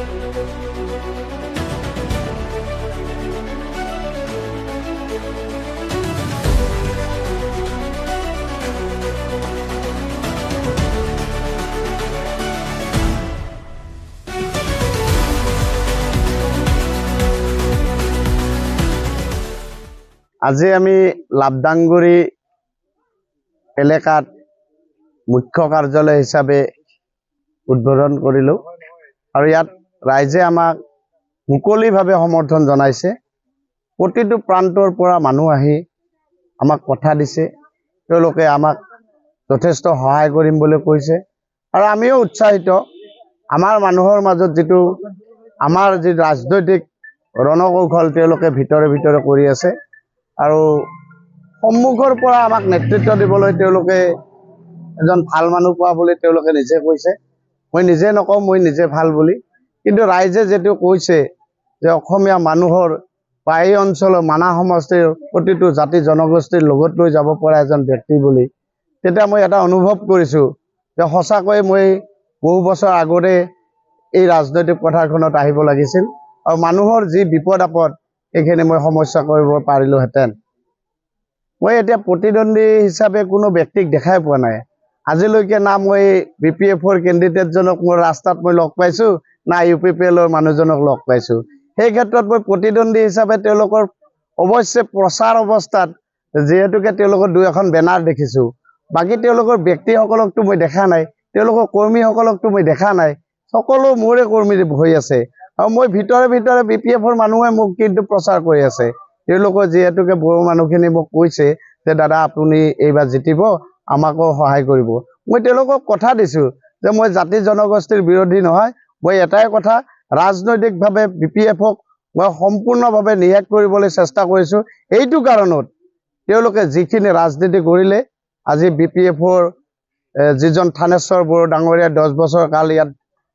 আজি আমি লাভদাংগুৰি এলেকাত মুখ্য কাৰ্যালয় হিচাপে উদ্বোধন কৰিলো আৰু ইয়াত ৰাইজে আমাক মুকলিভাৱে সমৰ্থন জনাইছে। প্ৰতিটো প্ৰান্তৰ পৰা মানুহ আহি আমাক কথা দিছে, তেওঁলোকে আমাক যথেষ্ট সহায় কৰিম বুলি কৈছে আৰু আমিও উৎসাহিত। আমাৰ মানুহৰ মাজত যিটো আমাৰ যি ৰাজনৈতিক ৰণকৌশল তেওঁলোকে ভিতৰে ভিতৰে কৰি আছে আৰু সন্মুখৰ পৰা আমাক নেতৃত্ব দিবলৈ তেওঁলোকে এজন ভাল মানুহ পোৱা বুলি তেওঁলোকে নিজে কৈছে। মই নিজে নকওঁ মই নিজে ভাল বুলি, কিন্তু ৰাইজে যেটো কৈছে যে অসমীয়া মানুহৰ বা এই অঞ্চলৰ মানাহ সমষ্টিৰ প্ৰতিটো জাতি জনগোষ্ঠীৰ লগত লৈ যাব পৰা এজন ব্যক্তি বুলি, তেতিয়া মই এটা অনুভৱ কৰিছোঁ যে সঁচাকৈ মই বহু বছৰ আগতে এই ৰাজনৈতিক পথাৰখনত আহিব লাগিছিল আৰু মানুহৰ যি বিপদ আপদ এইখিনি মই সমস্যা কৰিব পাৰিলোহেঁতেন। মই এতিয়া প্ৰতিদ্বন্দ্বী হিচাপে কোনো ব্যক্তিক দেখাই পোৱা নাই। আজিলৈকে না মই BPF-ৰ কেণ্ডিডেটজনক মোৰ ৰাস্তাত মই লগ পাইছোঁ, না UPPL-ৰ মানুহজনক লগ পাইছোঁ। সেই ক্ষেত্ৰত মই প্ৰতিদ্বন্দ্বী হিচাপে তেওঁলোকৰ অৱশ্যে প্ৰচাৰ অৱস্থাত যিহেতুকে তেওঁলোকৰ দুই এখন বেনাৰ দেখিছোঁ, বাকী তেওঁলোকৰ ব্যক্তিসকলকতো মই দেখা নাই, তেওঁলোকৰ কৰ্মীসকলকতো মই দেখা নাই। সকলো মোৰে কৰ্মী হৈ আছে আৰু মই ভিতৰে ভিতৰে BPF-ৰ মানুহে মোক কিন্তু প্ৰচাৰ কৰি আছে। তেওঁলোকৰ যিহেতুকে বড়ো মানুহখিনি মোক কৈছে যে দাদা আপুনি এইবাৰ জিতিব, আমাকো সহায় কৰিব। মই তেওঁলোকক কথা দিছোঁ যে মই জাতি জনগোষ্ঠীৰ বিৰোধী নহয়, মই এটাই কথা ৰাজনৈতিকভাৱে BPF-ক মই সম্পূৰ্ণভাৱে নিয়াস কৰিবলৈ চেষ্টা কৰিছোঁ। এইটো কাৰণত তেওঁলোকে যিখিনি ৰাজনীতি কৰিলে, আজি BPF-ৰ যিজন থানেশ্বৰ বড়ো ডাঙৰীয়া 10 বছৰ কাল ইয়াত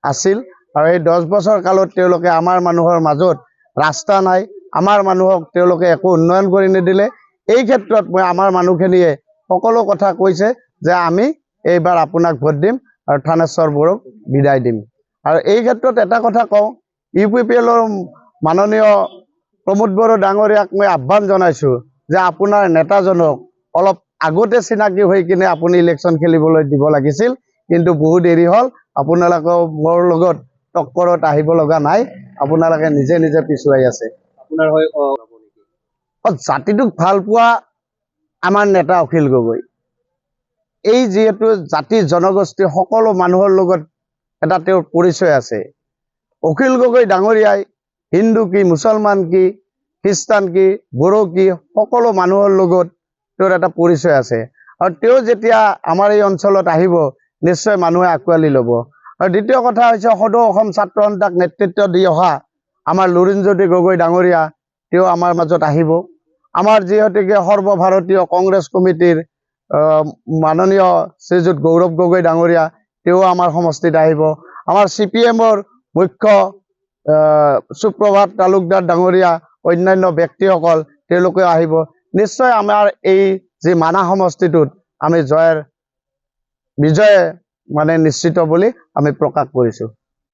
আছিল আৰু এই 10 বছৰ কালত তেওঁলোকে আমাৰ মানুহৰ মাজত ৰাস্তা নাই, আমাৰ মানুহক তেওঁলোকে একো উন্নয়ন কৰি নিদিলে। এই ক্ষেত্ৰত মই আমাৰ মানুহখিনিয়ে সকলো কথা কৈছে যে আমি এইবাৰ আপোনাক ভোট দিম আৰু থানেশ্বৰ বড়োক বিদায় দিম। আৰু এই ক্ষেত্ৰত এটা কথা কওঁ, UPPL-ৰ মাননীয় প্ৰমোদ বড়ো ডাঙৰীয়াক মই আহ্বান জনাইছোঁ যে আপোনাৰ নেতাজনক অলপ আগতে চিনাকি হৈ কিনে আপুনি ইলেকশ্যন খেলিবলৈ দিব লাগিছিল, কিন্তু বহু দেৰি হ'ল। আপোনালোকে মোৰ লগত টক্কৰত আহিব লগা নাই, আপোনালোকে নিজে নিজে পিছুৱাই আছে। আপোনাৰ হয় জাতিটোক ভাল পোৱা আমাৰ নেতা অখিল গগৈ। এই যিহেতু জাতি জনগোষ্ঠী সকলো মানুহৰ লগত এটা তেওঁৰ পৰিচয় আছে। অখিল গগৈ ডাঙৰীয়াই হিন্দু কি, মুছলমান কি, খ্ৰীষ্টান কি, বড়ো কি, সকলো মানুহৰ লগত তেওঁৰ এটা পৰিচয় আছে আৰু তেওঁ যেতিয়া আমাৰ এই অঞ্চলত আহিব নিশ্চয় মানুহে আঁকোৱালি ল'ব। আৰু দ্বিতীয় কথা হৈছে সদৌ অসম ছাত্ৰ সন্থাক নেতৃত্ব দি অহা আমাৰ লুৰিণজ্যোতি গগৈ ডাঙৰীয়া, তেওঁ আমাৰ মাজত আহিব। আমাৰ যিহেতুকে সৰ্বভাৰতীয় কংগ্ৰেছ কমিটিৰ মাননীয় শ্ৰীযুত গৌৰৱ গগৈ ডাঙৰীয়া, তেওঁ আমাৰ সমষ্টিত আহিব। আমাৰ CPM-ৰ মুখ্য সুপ্ৰভাত তালুকদাৰ ডাঙৰীয়া, অন্যান্য ব্যক্তিসকল তেওঁলোকে আহিব। নিশ্চয় আমাৰ এই যি মানাহ সমষ্টিটোত আমি বিজয় নিশ্চিত বুলি আমি প্ৰকাশ কৰিছোঁ।